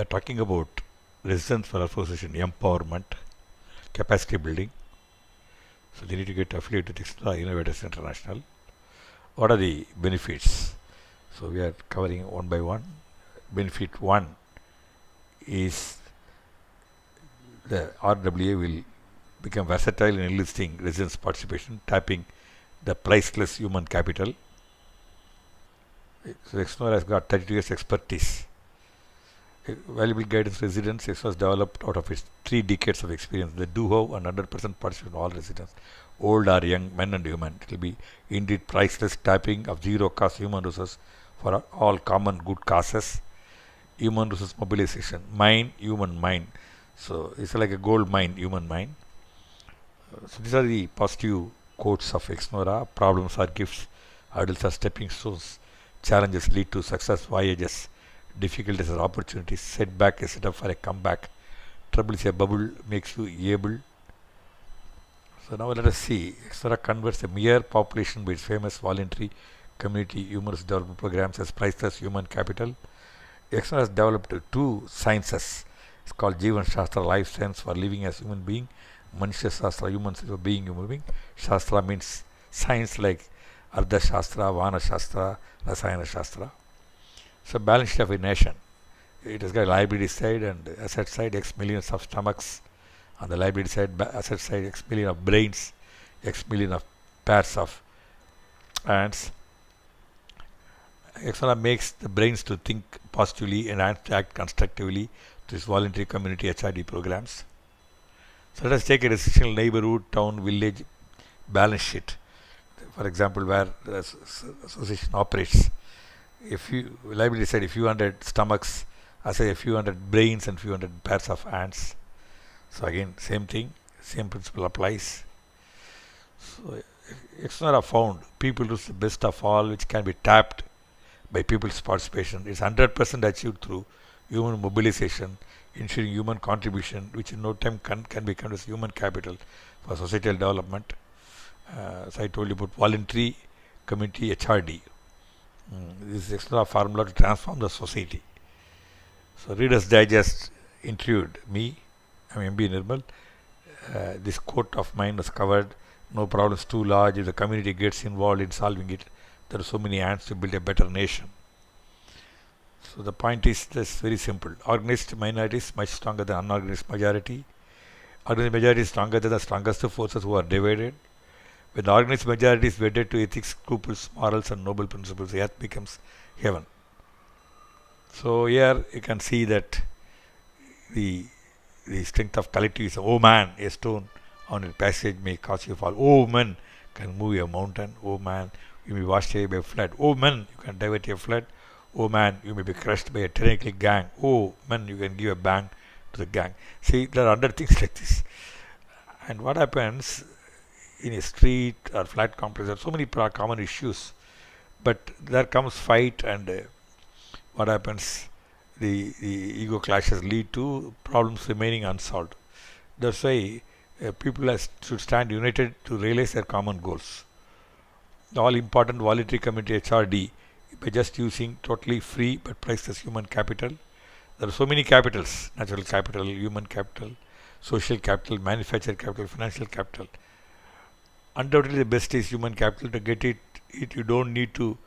talking about residence for association empowerment, capacity building. So they need to get affiliated with ExNoRa Innovators International. What are the benefits? So we are covering one by one. Benefit 1 is the RWA will become versatile in enlisting residents' participation, tapping the priceless human capital. So ExNoRa has got 32 years expertise. Valuable guidance residents, ExNoRa has developed out of its 3 decades of experience. They do have 100% participation of all residents, old or young, men and women. It will be indeed priceless tapping of zero cost human resources for all common good causes. Human resource mobilization, mine, human mind. So it's like a gold mine, human mind. So these are the positive quotes of ExNoRa. Problems are gifts, hurdles are stepping stones, challenges lead to success voyages, difficulties are opportunities, setback is set up for a comeback, trouble is a bubble, makes you able. So now let us see. ExNoRa converts a mere population by its famous voluntary community humorous development programs as priceless human capital. ExNoRa has developed 2 sciences. It's called JEEVAN Shastra, life science for living as human being. MANUSHYA Shastra, humans for being human being. Shastra means science like Ardha Shastra, Vana Shastra, Rasayana Shastra. So balance sheet of a nation. It has got liability side and asset side, X millions of stomachs. On the liability side, asset side, X million of brains, X million of pairs of hands. ExNoRa makes the brains to think positively and hands to act constructively to its voluntary community HRD programs. So let us take a residential neighborhood, town, village balance sheet. For example, where the association operates. If you liability side, a few hundred stomachs, I say a few hundred brains and few hundred pairs of hands. So again, same thing, same principle applies. So ExNoRa found people use the best of all, which can be tapped by people's participation. It's 100% achieved through human mobilization, ensuring human contribution, which in no time can become as human capital for societal development. So I told you about voluntary community HRD. This is ExNoRa formula to transform the society. So Reader's Digest interviewed me, I'm MB Nirmal. This quote of mine was covered. No problem is too large if the community gets involved in solving it. There are so many hands to build a better nation. So the point is this very simple. Organized minority is much stronger than unorganized majority. Organized majority is stronger than the strongest forces who are divided. When the organized majority is wedded to ethics, scruples, morals and noble principles, the earth becomes heaven. So here you can see that the strength of collectivism. Oh man, a stone on a passage may cause you fall. Oh man, can move a mountain. Oh man, you may be washed away by a flood. Oh man, you can divert a flood. Oh man, you may be crushed by a tyrannical gang. Oh man, you can give a bang to the gang. See, there are other things like this. And what happens in a street or flat complex, there are so many common issues. But there comes fight and what happens? The ego clashes lead to problems remaining unsolved. That's why people should stand united to realize their common goals. The all important voluntary community HRD by just using totally free but priceless human capital. There are so many capitals: natural capital, human capital, social capital, manufactured capital, financial capital. Undoubtedly the best is human capital. To get it you don't need to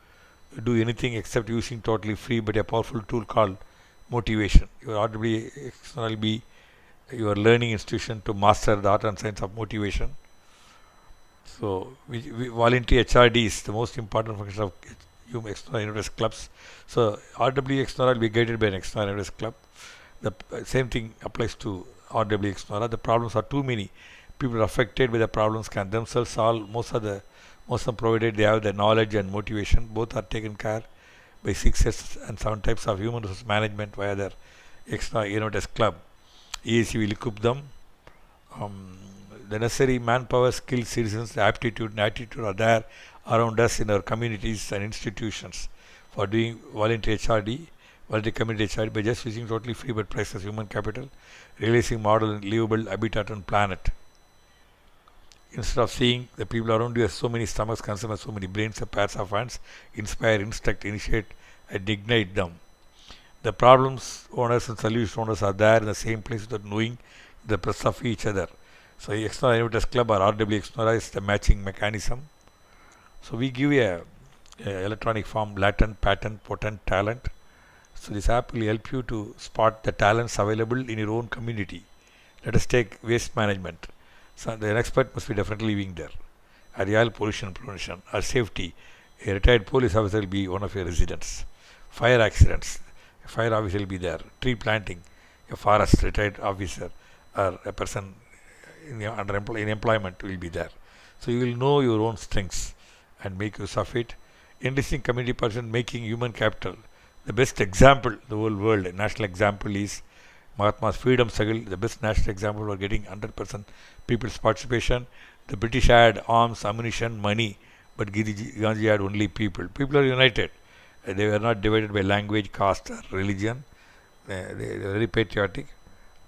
do anything except using totally free but a powerful tool called motivation. Your RWA will be your learning institution to master the art and science of motivation. So voluntary HRD is the most important function of ExNoRa Innovators Clubs. So RWA ExNoRa will be guided by an ExNoRa Innovators Club. The same thing applies to RWA ExNoRa. The problems are too many. People affected by the problems can themselves solve. Most of them provided they have the knowledge and motivation. Both are taken care by 6 sets and 7 types of human resource management via their ExNoRa Innovators Club. EAC will equip them. The necessary manpower, skills, citizens, aptitude and attitude are there around us in our communities and institutions for doing voluntary HRD, voluntary community HRD by just using totally free but priceless human capital, realizing model and livable habitat on planet. Instead of seeing the people around you as so many stomachs, consume as so many brains and pairs of hands, inspire, instruct, initiate and ignite them. The problems owners and solution owners are there in the same place without knowing the presence of each other. So ExNoRa Innovators Club or RWA ExNoRa is the matching mechanism. So we give a electronic form: latent, patent, potent, talent. So this app will help you to spot the talents available in your own community. Let us take waste management. So the expert must be definitely living there. Aerial pollution prevention or safety. A retired police officer will be one of your residents. Fire accidents. A fire officer will be there. Tree planting. A forest retired officer or a person in employment will be there. So you will know your own strengths and make use of it. Enlisting community person, making human capital. The best example, the whole world, national example is Mahatma's freedom struggle. The best national example for getting 100% people's participation. The British had arms, ammunition, money, but Gandhi had only people. People are united. They were not divided by language, caste, or religion. They were very patriotic.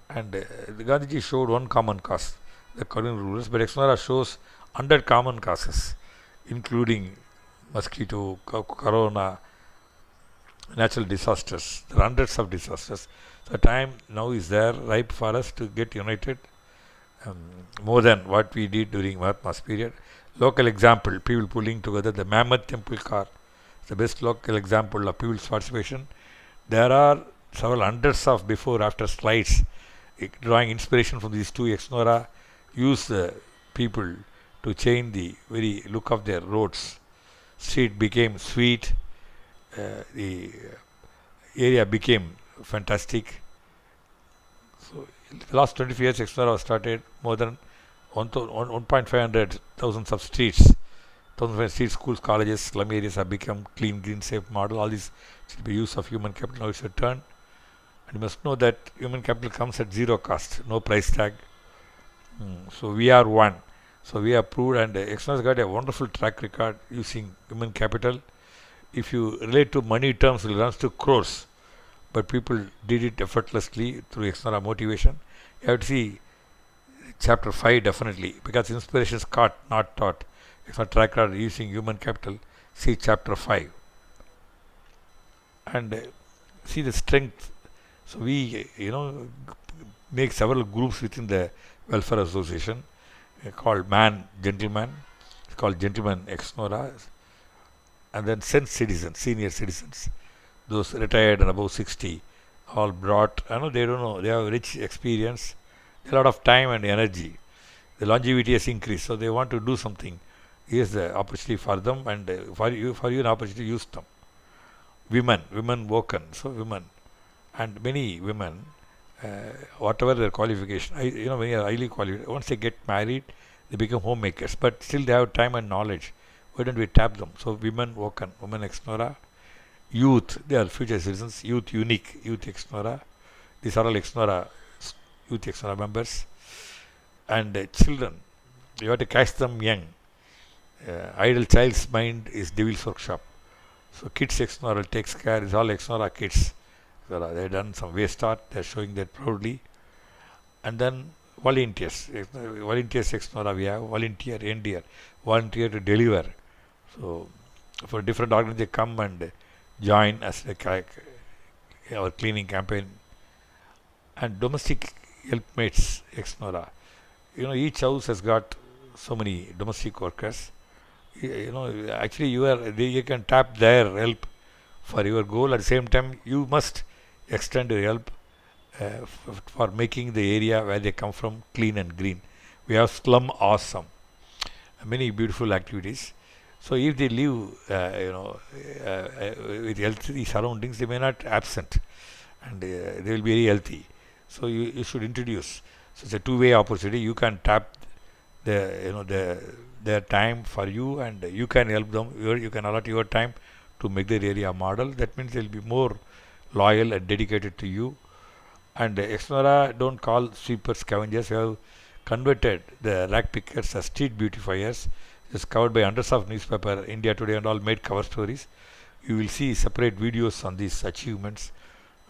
And Gandhiji showed one common cause, the colonial rulers, but ExNoRa shows 100 common causes, including mosquito, corona, natural disasters. There are hundreds of disasters. The time now is there, ripe for us to get united, more than what we did during Mahatma's period. Local example, people pulling together. The Mammoth Temple car, the best local example of people's participation. There are several hundreds of before-after slides drawing inspiration from these two. ExNoRa use the people to change the very look of their roads. Street became sweet. The area became fantastic. So in the last 25 years, ExNoRa started more than 1.5 thousands of streets. 1,500 streets, schools, colleges, slum areas have become clean, green, safe model. All this should be use of human capital. Now it's a turn. And you must know that human capital comes at zero cost, no price tag. So we are one. So we have proved, and ExNoRa has got a wonderful track record using human capital. If you relate to money terms, it runs to crores, but people did it effortlessly through ExNoRa motivation. You have to see chapter 5 definitely, because inspiration is caught, not taught. ExNoRa track record using human capital. See chapter 5 and see the strength. So we, make several groups within the welfare association called Gentleman. It's called Gentleman ExNoRa. And then citizens, senior citizens, those retired and above 60, all brought, they don't know, they have rich experience, a lot of time and energy. The longevity has increased, so they want to do something. Here's the opportunity for them, and for you an opportunity to use them. Women woken, so women, and many women, whatever their qualification, many are highly qualified. Once they get married, they become homemakers, but still they have time and knowledge. Why don't we tap them? So women woken, women ExNoRa, youth, they are future citizens, youth unique, youth ExNoRa. These are all ExNoRa, youth ExNoRa members. And children, you have to catch them young. Idle child's mind is devil's workshop. So kids ExNoRa takes care, it's all ExNoRa kids. So they have done some waste art, they are showing that proudly. And then volunteers ExNoRa, we have volunteer, NDR, volunteer to deliver. So for different organizations, they come and join as our cleaning campaign. And domestic helpmates ExNoRa. Each house has got so many domestic workers. Actually you can tap their help for your goal. At the same time, you must extend your help for making the area where they come from clean and green. We have Slum Awesome, many beautiful activities. So if they live with healthy surroundings, they may not absent, and they will be very healthy. So you should introduce. So it's a two-way opportunity. You can tap their time for you, and you can help them. You can allot your time to make their area a model. That means they'll be more loyal and dedicated to you. And ExNoRa don't call sweepers scavengers. We have converted the rag pickers as street beautifiers. It's covered by hundreds of newspaper, India Today and all made cover stories. You will see separate videos on these achievements,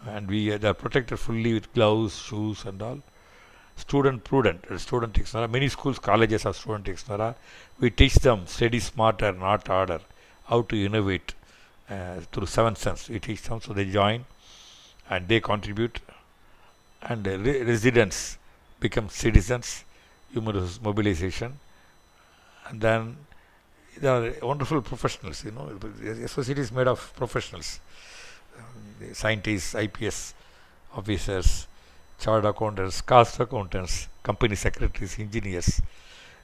and they are protected fully with gloves, shoes and all. Student ExNoRa. Many schools, colleges have student ExNoRa. We teach them study smarter, not harder, how to innovate through 7 sense. We teach them, so they join. and they contribute, and residents become citizens, humorous mobilization, and then there are wonderful professionals, the society is made of professionals, scientists, IPS officers, chartered accountants, cost accountants, company secretaries, engineers,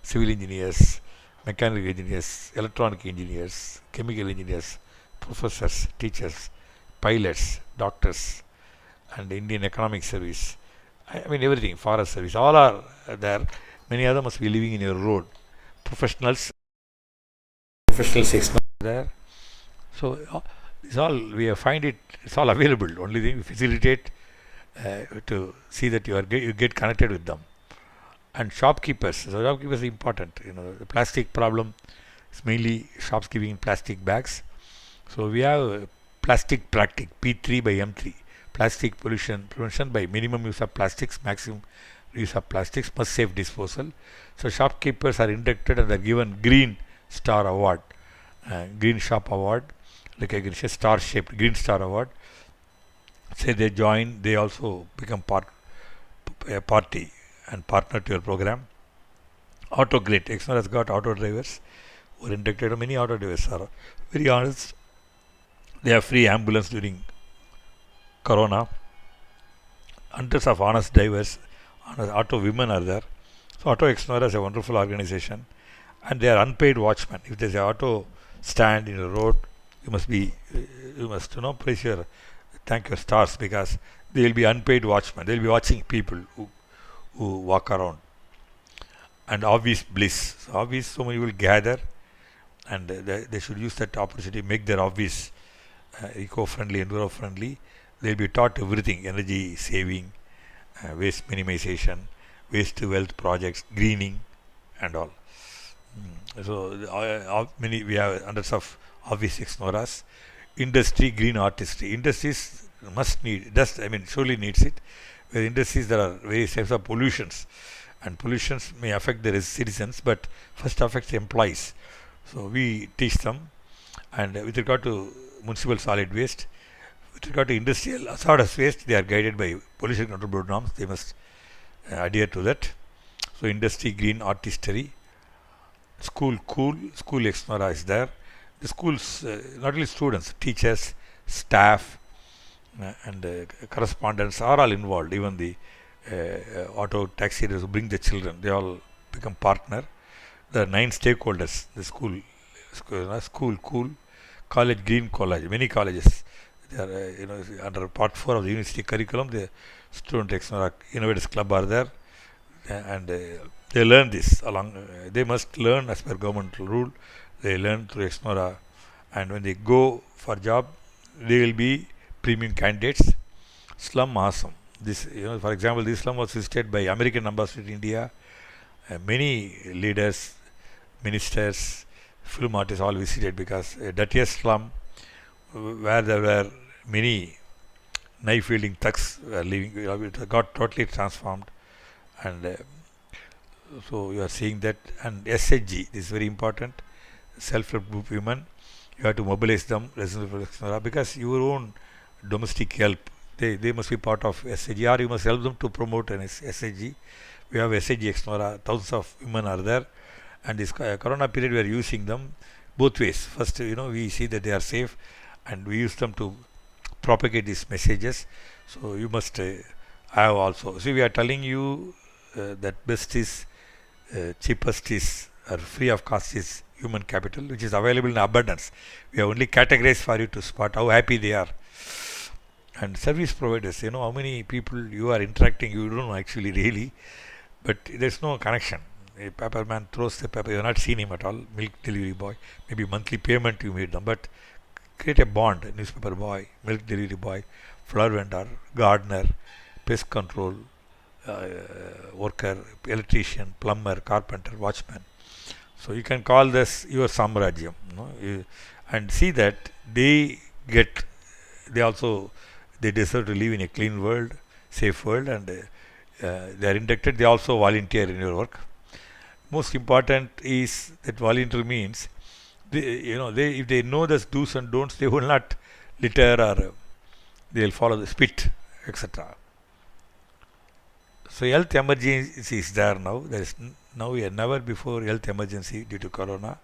civil engineers, mechanical engineers, electronic engineers, chemical engineers, professors, teachers, pilots, doctors, and Indian Economic Service. I mean everything, forest service, all are there. Many of them must be living in your road. Professionals there. So it's all, we find it, it's all available. Only thing we facilitate to see that you get connected with them. And shopkeepers, so shopkeepers are important. The plastic problem is mainly shops giving in plastic bags. So we have plastic practice, P3 by M3, plastic pollution prevention by minimum use of plastics, maximum use of plastics, must safe disposal. So shopkeepers are inducted and they are given Green Star Award, Green Shop Award, like I can say star shaped Green Star Award. Say they join, they also become a party and partner to your program. Auto Grid, ExNoRa has got auto drivers who are inducted. Many auto drivers are very honest. They have free ambulance during Corona. Hundreds of honest drivers, honest auto women are there. So Auto ExNoRa is a wonderful organization, and they are unpaid watchmen. If there is an auto stand in the road, you must praise your, thank your stars, because they will be unpaid watchmen. They will be watching people who walk around. And obvious bliss. So obvious, so many will gather, and they should use that opportunity, make their obvious eco-friendly, enviro-friendly. They will be taught everything: energy saving, waste minimization, waste to wealth projects, greening, and all. So we have hundreds of obvious ExNoRas. Industry, green artistry. Industries must need, surely needs it. Where industries, there are various types of pollutions, and pollutions may affect the citizens, but first affects the employees. So we teach them. And with regard to municipal solid waste, with regard to industrial hazardous waste, they are guided by pollution control board norms. They must adhere to that. So industry, green artistry. School ExNoRa is there. The schools, not only students, teachers, staff, and correspondents are all involved. Even the auto taxi drivers who bring the children, they all become partner. There are 9 stakeholders. The school, college, green college, many colleges. They are under part 4 of the university curriculum. The student ExNoRa Innovators Club are there, and they learn this along. They must learn as per government rule. They learn through ExNoRa, and when they go for job, they will be premium candidates. Slum awesome. This, for example, this slum was visited by American ambassador in India. Many leaders, ministers, film artists all visited, because a dirtiest slum where there were many knife-wielding thugs were living. It got totally transformed, and so you are seeing that. And SHG, this is very important. Self-help group women, you have to mobilize them, because your own domestic help, they must be part of SHG, or you must help them to promote an SHG. We have SHG ExNoRa, thousands of women are there, and this Corona period we are using them both ways. First, we see that they are safe, and we use them to propagate these messages. So you must have also. See, we are telling you that best is, cheapest is, or free of cost is human capital, which is available in abundance. We have only categorized for you to spot how happy they are. And service providers, how many people you are interacting, you don't know actually really, but there's no connection. A paper man throws the paper, you have not seen him at all. Milk delivery boy, maybe monthly payment you made them, but create a bond. Newspaper boy, milk delivery boy, flower vendor, gardener, pest control worker, electrician, plumber, carpenter, watchman. So you can call this your samrajyam, and see that they deserve to live in a clean world, safe world, and they are inducted. They also volunteer in your work. Most important is that volunteer means, if they know the do's and don'ts, they will not litter or they will follow the spit, etc. So health emergency is there now. There is now a never before health emergency due to corona.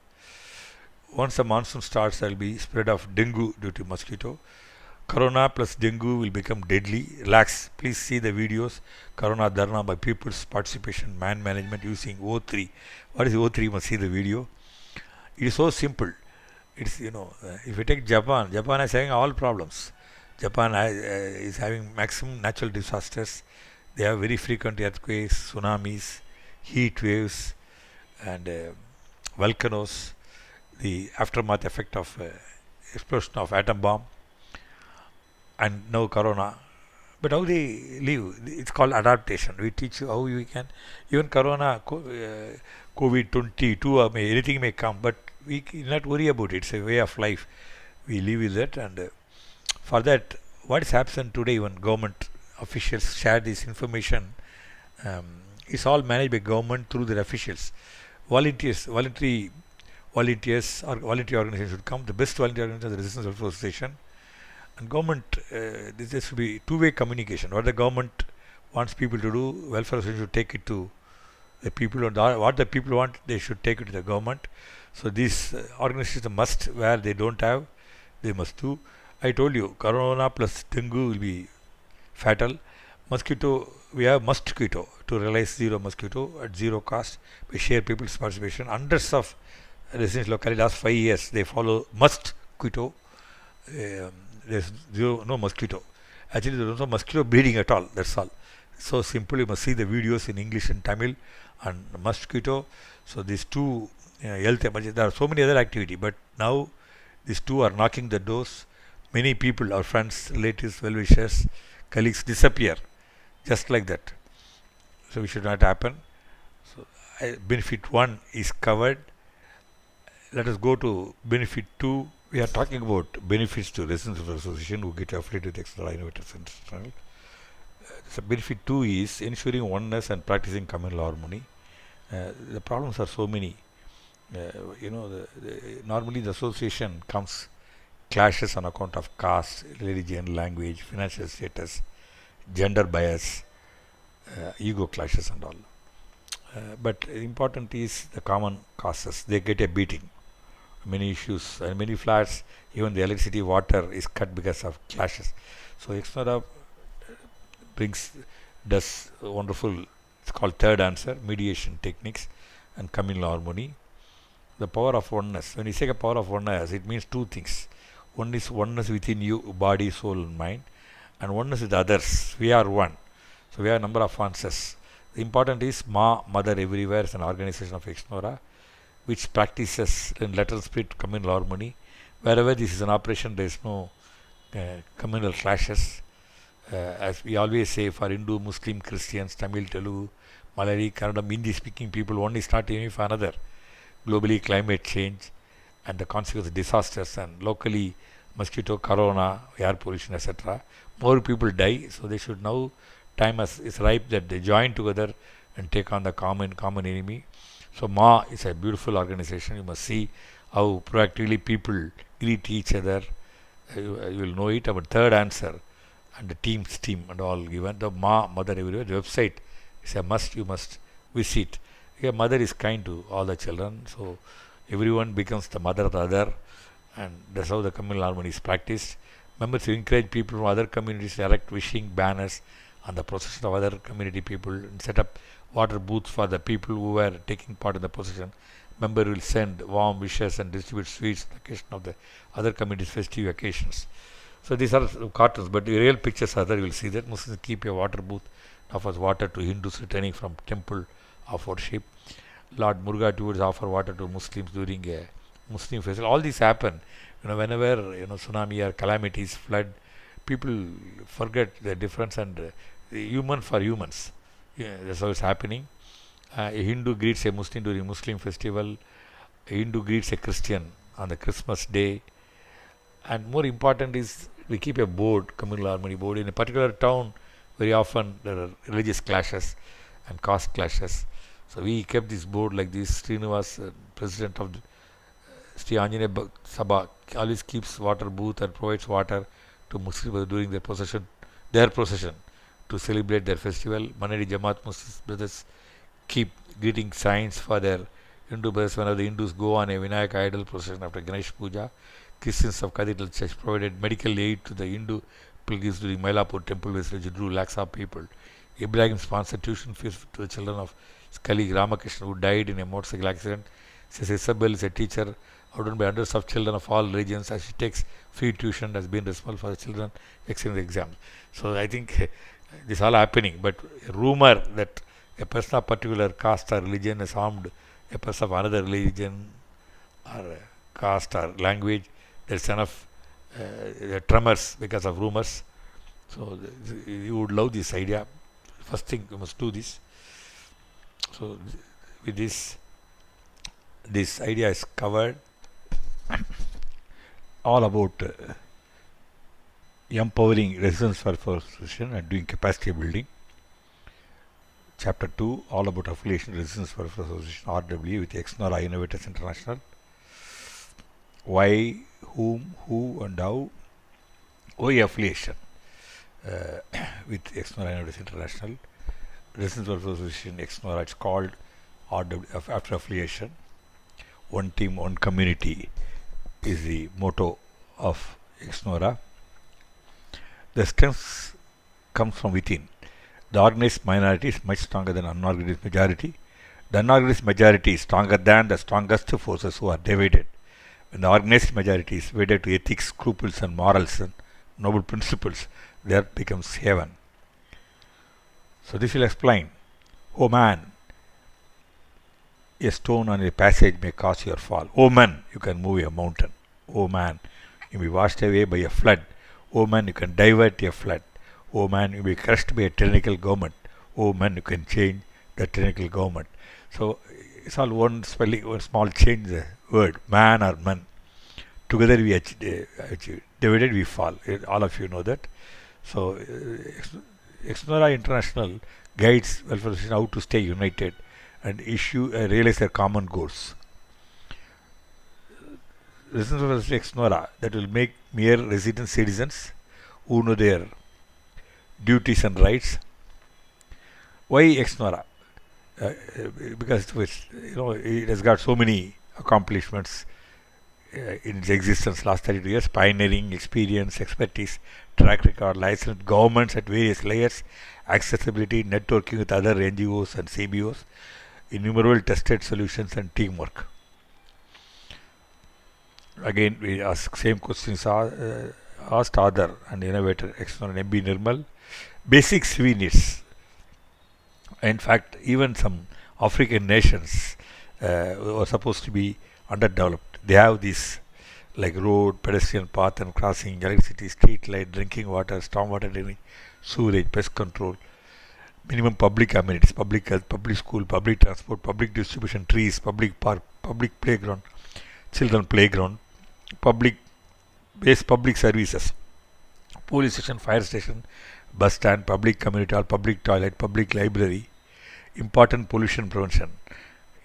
Once the monsoon starts, there will be spread of dengue due to mosquito. Corona plus dengue will become deadly. Relax. Please see the videos. Corona Dharna by people's participation, man management using O3. What is O3? You must see the video. It is so simple. It's, if you take Japan, Japan is having all problems. Japan is having maximum natural disasters. They have very frequent earthquakes, tsunamis, heat waves, and volcanoes. The aftermath effect of explosion of atom bomb, and now corona. But how they live? It's called adaptation. We teach you how you can. Even corona, COVID-22, anything may come, but we not worry about it. It's a way of life. We live with it, and for that, what is happening today? Even government officials share this information. It's all managed by government through their officials. Volunteers or voluntary organizations should come. The best voluntary organization is the Resistance Welfare Association. And government, this should be two-way communication. What the government wants people to do, welfare association should take it to the people. What the people want, they should take it to the government. So these organizations must, where they don't have, they must do. I told you, corona plus dengue will be fatal. Mosquito, we have mosquito to realize zero mosquito at zero cost. We share people's participation. Hundreds of residents locality last 5 years they follow mosquito. There's no mosquito. Actually, there's no mosquito breeding at all. That's all. So simple. You must see the videos in English and Tamil and mosquito. So these two health emergency. There are so many other activities, but now these two are knocking the doors. Many people, our friends, relatives, well-wishers, colleagues disappear just like that. So we should not happen. So benefit 1 is covered. Let us go to benefit 2. We are talking about benefits to residents of the association who get affiliated with ExNoRa Innovator Center. So benefit 2 is ensuring oneness and practicing communal harmony. The problems are so many. Normally the association comes clashes on account of caste, religion, language, financial status, gender bias, ego clashes and all. But important is the common causes. They get a beating. Many issues and many flats, even the electricity, water is cut because of clashes. So ExNoRa does wonderful, it's called third answer, mediation techniques and communal harmony. The power of oneness. When you say a power of oneness, it means two things. One is oneness within you, body, soul and mind, and oneness with others. We are one. So we have a number of answers. The important is Mother Everywhere is an organization of ExNoRa which practices in letter spirit communal harmony. Wherever this is an operation, there is no communal clashes. As we always say, for Hindu, Muslim, Christians, Tamil, Telugu, Malayali, Kannada, Hindi speaking people, one is not enemy for another. Globally, climate change and the consequences of disasters, and locally, mosquito, corona, air pollution, etc. More people die, so they should now, time is ripe that they join together and take on the common enemy. So Ma is a beautiful organization. You must see how proactively people greet each other. You will know it. Our third answer and the team and all given. The Mother Everywhere, the website is a must. You must visit. A mother is kind to all the children, so everyone becomes the mother of the other, and that's how the communal harmony is practiced. Members encourage people from other communities to erect wishing banners on the procession of other community people and set up water booths for the people who were taking part in the procession. Member will send warm wishes and distribute sweets on the occasion of the other communities' festive occasions. So these are cartoons, but the real pictures are there. You will see that Muslims keep a water booth, offers water to Hindus returning from temple of worship. Lord Muruga towards offer water to Muslims during a Muslim festival. All these happen. Whenever tsunami or calamities, flood, people forget the difference and human for humans. Yeah, that's how it's happening. A Hindu greets a Muslim during Muslim festival. A Hindu greets a Christian on the Christmas day. And more important is we keep a board, communal harmony board. In a particular town, very often there are religious clashes and caste clashes. So we kept this board like this. Srinivas, president of the Sri Anjaneya Sabha, always keeps water booth and provides water to Muslims during their procession to celebrate their festival. Manadi Jamaat Muslim brothers keep greeting signs for their Hindu brothers whenever the Hindus go on a Vinayak idol procession after Ganesh Puja. Christians of Cathedral Church provided medical aid to the Hindu pilgrims during Mylapore temple visit, which drew lakhs of people. Ibrahim sponsored tuition fees to the children of his colleague Ramakrishna, who died in a motorcycle accident. Says Isabel is a teacher outdone by hundreds of children of all religions, as she takes free tuition, has been responsible for the children excelling the exams. So I think this all happening, but a rumor that a person of particular caste or religion has harmed a person of another religion or caste or language, there's enough tremors because of rumors. So you would love this idea. First thing, you must do this. So with this idea is covered all about empowering resistance for association and doing capacity building. Chapter 2, all about affiliation, resistance for association, RWA with ExNoRa Innovators International. Why, whom, who and how. OA affiliation with ExNoRa Innovators International. Resistance for association, ExNoRa, it's called RWA after affiliation. One team, one community is the motto of ExNoRa. The strength comes from within. The organized minority is much stronger than unorganized majority. The unorganized majority is stronger than the strongest forces who are divided. When the organized majority is wedded to ethics, scruples and morals and noble principles, there becomes heaven. So this will explain. Oh man, a stone on a passage may cause your fall. Oh man, you can move a mountain. Oh man, you may be washed away by a flood. Oh man, you can divert a flood. Oh man, you may be crushed by a tyrannical government. Oh man, you can change the tyrannical government. So it's all one spelling, one small change the word, man or man. Together we achieve. Divided we fall. All of you know that. So ExNoRa International guides welfare associations how to stay united and realize their common goals. Resistance for ExNoRa, that will make mere resident citizens who know their duties and rights. Why ExNoRa? Because it has got so many accomplishments in its existence last 32 years. Pioneering experience, expertise, track record, licensed governments at various layers, accessibility, networking with other NGOs and CBOs, innumerable tested solutions and teamwork. Again, we ask same questions asked author and innovator ExNoRa MB Nirmal. Basic CV needs. In fact, even some African nations were supposed to be underdeveloped. They have these like road, pedestrian path and crossing, electricity, street light, drinking water, stormwater draining, sewerage, pest control, minimum public amenities, public health, public school, public transport, public distribution, trees, public park, public playground, children playground, public services, police station, fire station, bus stand, public community hall, public toilet, public library, important pollution prevention,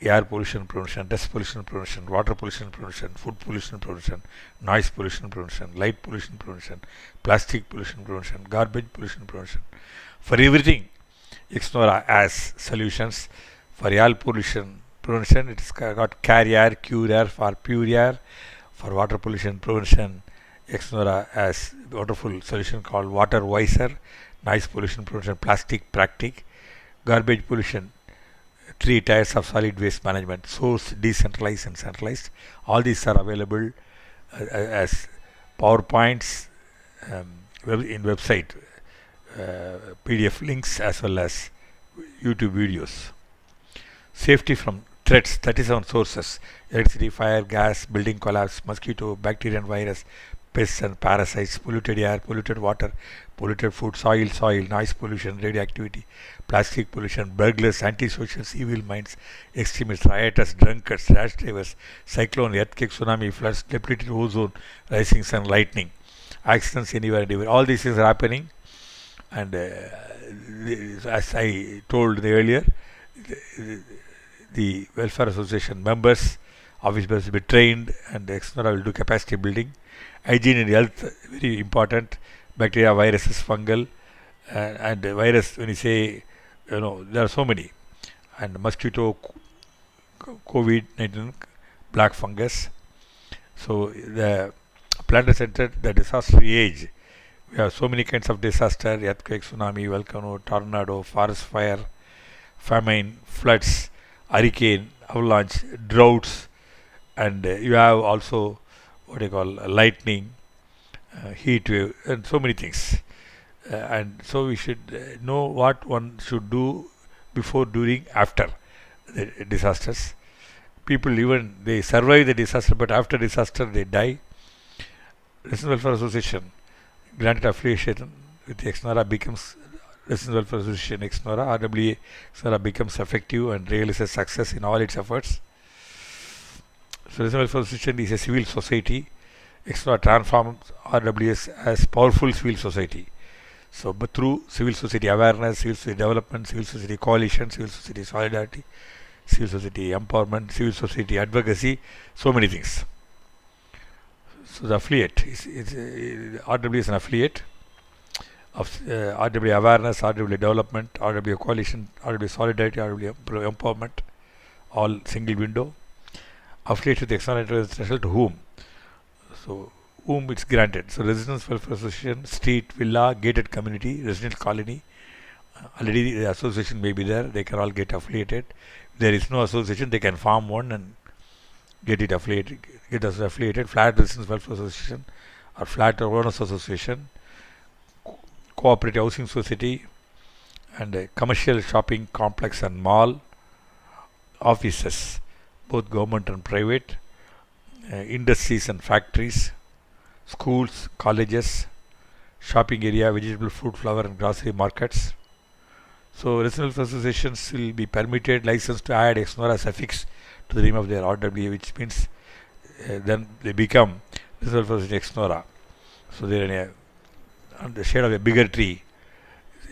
air pollution prevention, dust pollution prevention, water pollution prevention, food pollution prevention, noise pollution prevention, light pollution prevention, plastic pollution prevention, garbage pollution prevention. For everything, ExNoRa has solutions. For air pollution prevention, it's got Care, Cure for pure air. For water pollution prevention, ExNoRa has a wonderful solution called Water Wiser. Noise pollution prevention, Plastic Practic. Garbage pollution, 3 tiers of solid waste management, source, decentralized and centralized. All these are available as PowerPoints in website, PDF links as well as YouTube videos. Safety from threats, 37 sources: electricity, fire, gas, building collapse, mosquito, bacteria and virus, pests and parasites, polluted air, polluted water, polluted food, soil, noise pollution, radioactivity, plastic pollution, burglars, antisocials, evil minds, extremists, rioters, drunkards, rash drivers, cyclone, earthquake, tsunami, floods, depleted ozone, rising sun, lightning, accidents anywhere and everywhere. All these things are happening, and as I told earlier, the welfare association members, office members will be trained, and ExNoRa will do capacity building, Hygiene and health, very important. Bacteria, viruses, fungal, and virus, when you say, there are so many. And mosquito, COVID-19, black fungus. So the planet centered, the disaster age. We have so many kinds of disaster: earthquake, tsunami, volcano, tornado, forest fire, famine, floods, hurricane, avalanche, droughts, and you have also what you call lightning, heat wave, and so many things. And so we should know what one should do before, during, after the disasters. People even they survive the disaster, but after disaster they die. Resident Welfare Association granted affiliation with ExNoRa becomes Resident Welfare Association ExNoRa RWA ExNoRa becomes effective and realizes success in all its efforts. So Resident Welfare Association is a civil society. ExNoRa transforms RWS as powerful civil society. So, but through civil society awareness, civil society development, civil society coalition, civil society solidarity, civil society empowerment, civil society advocacy, so many things. So the affiliate is RWA is an affiliate of RWA awareness, RWA development, RWA coalition, RWA solidarity, RWA empowerment, all single window. Affiliate with ExNoRa International to whom? So whom it's granted. So Residence Welfare Association, street, villa, gated community, residential colony. Already the association may be there. They can all get affiliated. If there is no association, they can form one and get it affiliated. Get us affiliated. Flat Residence Welfare Association or Flat Owners Association, Cooperative Housing Society, and commercial shopping complex and mall, offices, both government and private, industries and factories, schools, colleges, shopping area, vegetable, fruit, flower and grocery markets. So residential associations will be permitted, licensed to add ExNoRa suffix to the name of their RWA, which means then they become residential association ExNoRa. So they are on the shade of a bigger tree.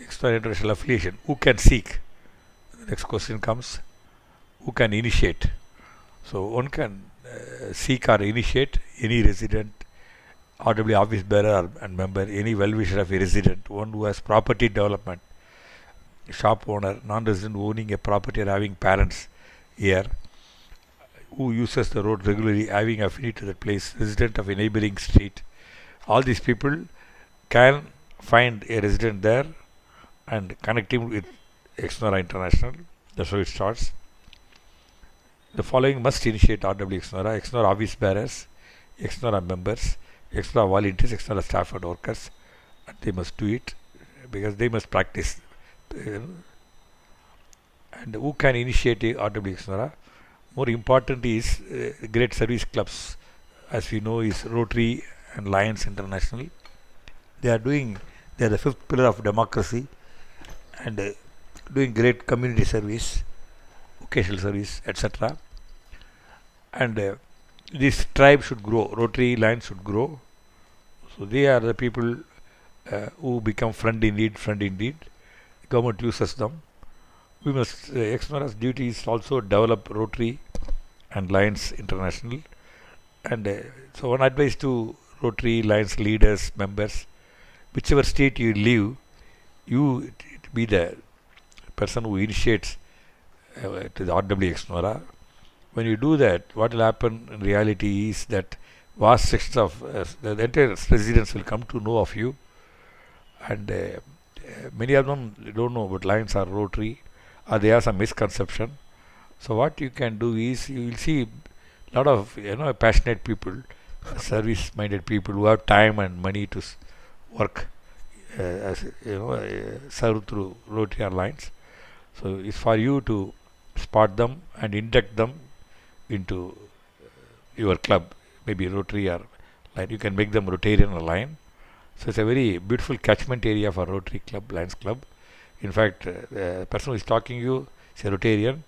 ExNoRa International affiliation. Who can seek? The next question comes. Who can initiate? So one can seek or initiate any resident, RWA office bearer and member, any well-wisher of a resident, one who has property development, shop owner, non-resident owning a property or having parents here, who uses the road regularly, having affinity to that place, resident of a neighboring street. All these people can find a resident there and connect him with ExNoRa International. That's how it starts. The following must initiate RWA ExNoRa: ExNoRa office bearers, ExNoRa members, ExNoRa volunteers, ExNoRa staff and workers. And they must do it because they must practice. And who can initiate RWA ExNoRa? More important is great service clubs. As we know, is Rotary and Lions International. They are the fifth pillar of democracy and doing great community service, occasional service, etc. And this tribe should grow. Rotary Lions should grow. So they are the people who become friend indeed. Government uses them. We must ExNoRa's duty is also develop Rotary and Lions International. And so one advice to Rotary Lions leaders, members: whichever state you live, you be the person who initiates to the RWA ExNoRa. When you do that, what will happen in reality is that vast sections of the entire residents will come to know of you, and many of them don't know about Lions or Rotary, or they have some misconception. So what you can do is you will see a lot of passionate people, service-minded people who have time and money to work serve through Rotary or Lions. So it's for you to spot them and induct them into your club, maybe Rotary or Lion. You can make them Rotarian or Lion. So it's a very beautiful catchment area for Rotary Club, Lions Club. In fact, the person who is talking to you is a Rotarian.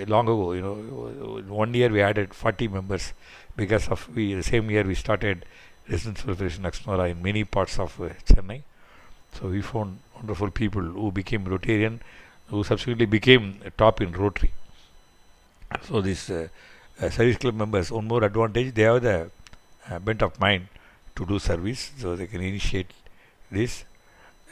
Long ago, in 1 year we added 40 members because of the same year we started Residence Welfare ExNoRa in many parts of Chennai. So we found wonderful people who became Rotarian, who subsequently became top in Rotary. So these service club members, one more advantage, they have the bent of mind to do service, so they can initiate this.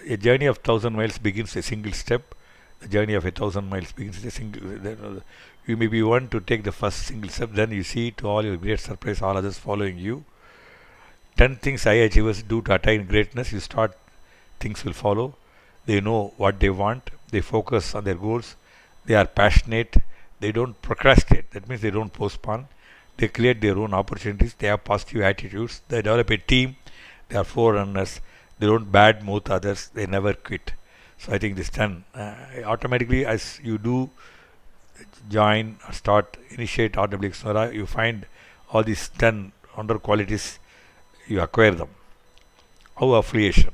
A journey of 1,000 miles begins with a single step. The journey of 1,000 miles begins with a single. You may be one to take the first single step, then you see, to all your great surprise, all others following you. 10 things high achievers do to attain greatness. You start, things will follow. They know what they want. They focus on their goals. They are passionate. They don't procrastinate. That means they don't postpone. They create their own opportunities. They have positive attitudes. They develop a team. They are forerunners. They don't badmouth others. They never quit. So I think this 10 automatically, as you do join or start, initiate RWA ExNoRa, you find all these 10 under qualities, you acquire them. How affiliation?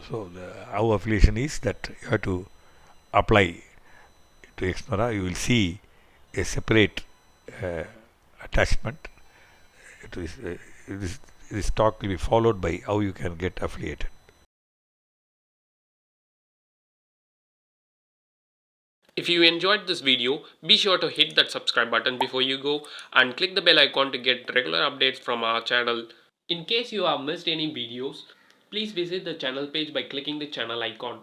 So how affiliation is that you have to apply to ExNoRa. You will see a separate attachment. This talk will be followed by how you can get affiliated. If you enjoyed this video, be sure to hit that subscribe button before you go and click the bell icon to get regular updates from our channel. In case you have missed any videos, please visit the channel page by clicking the channel icon.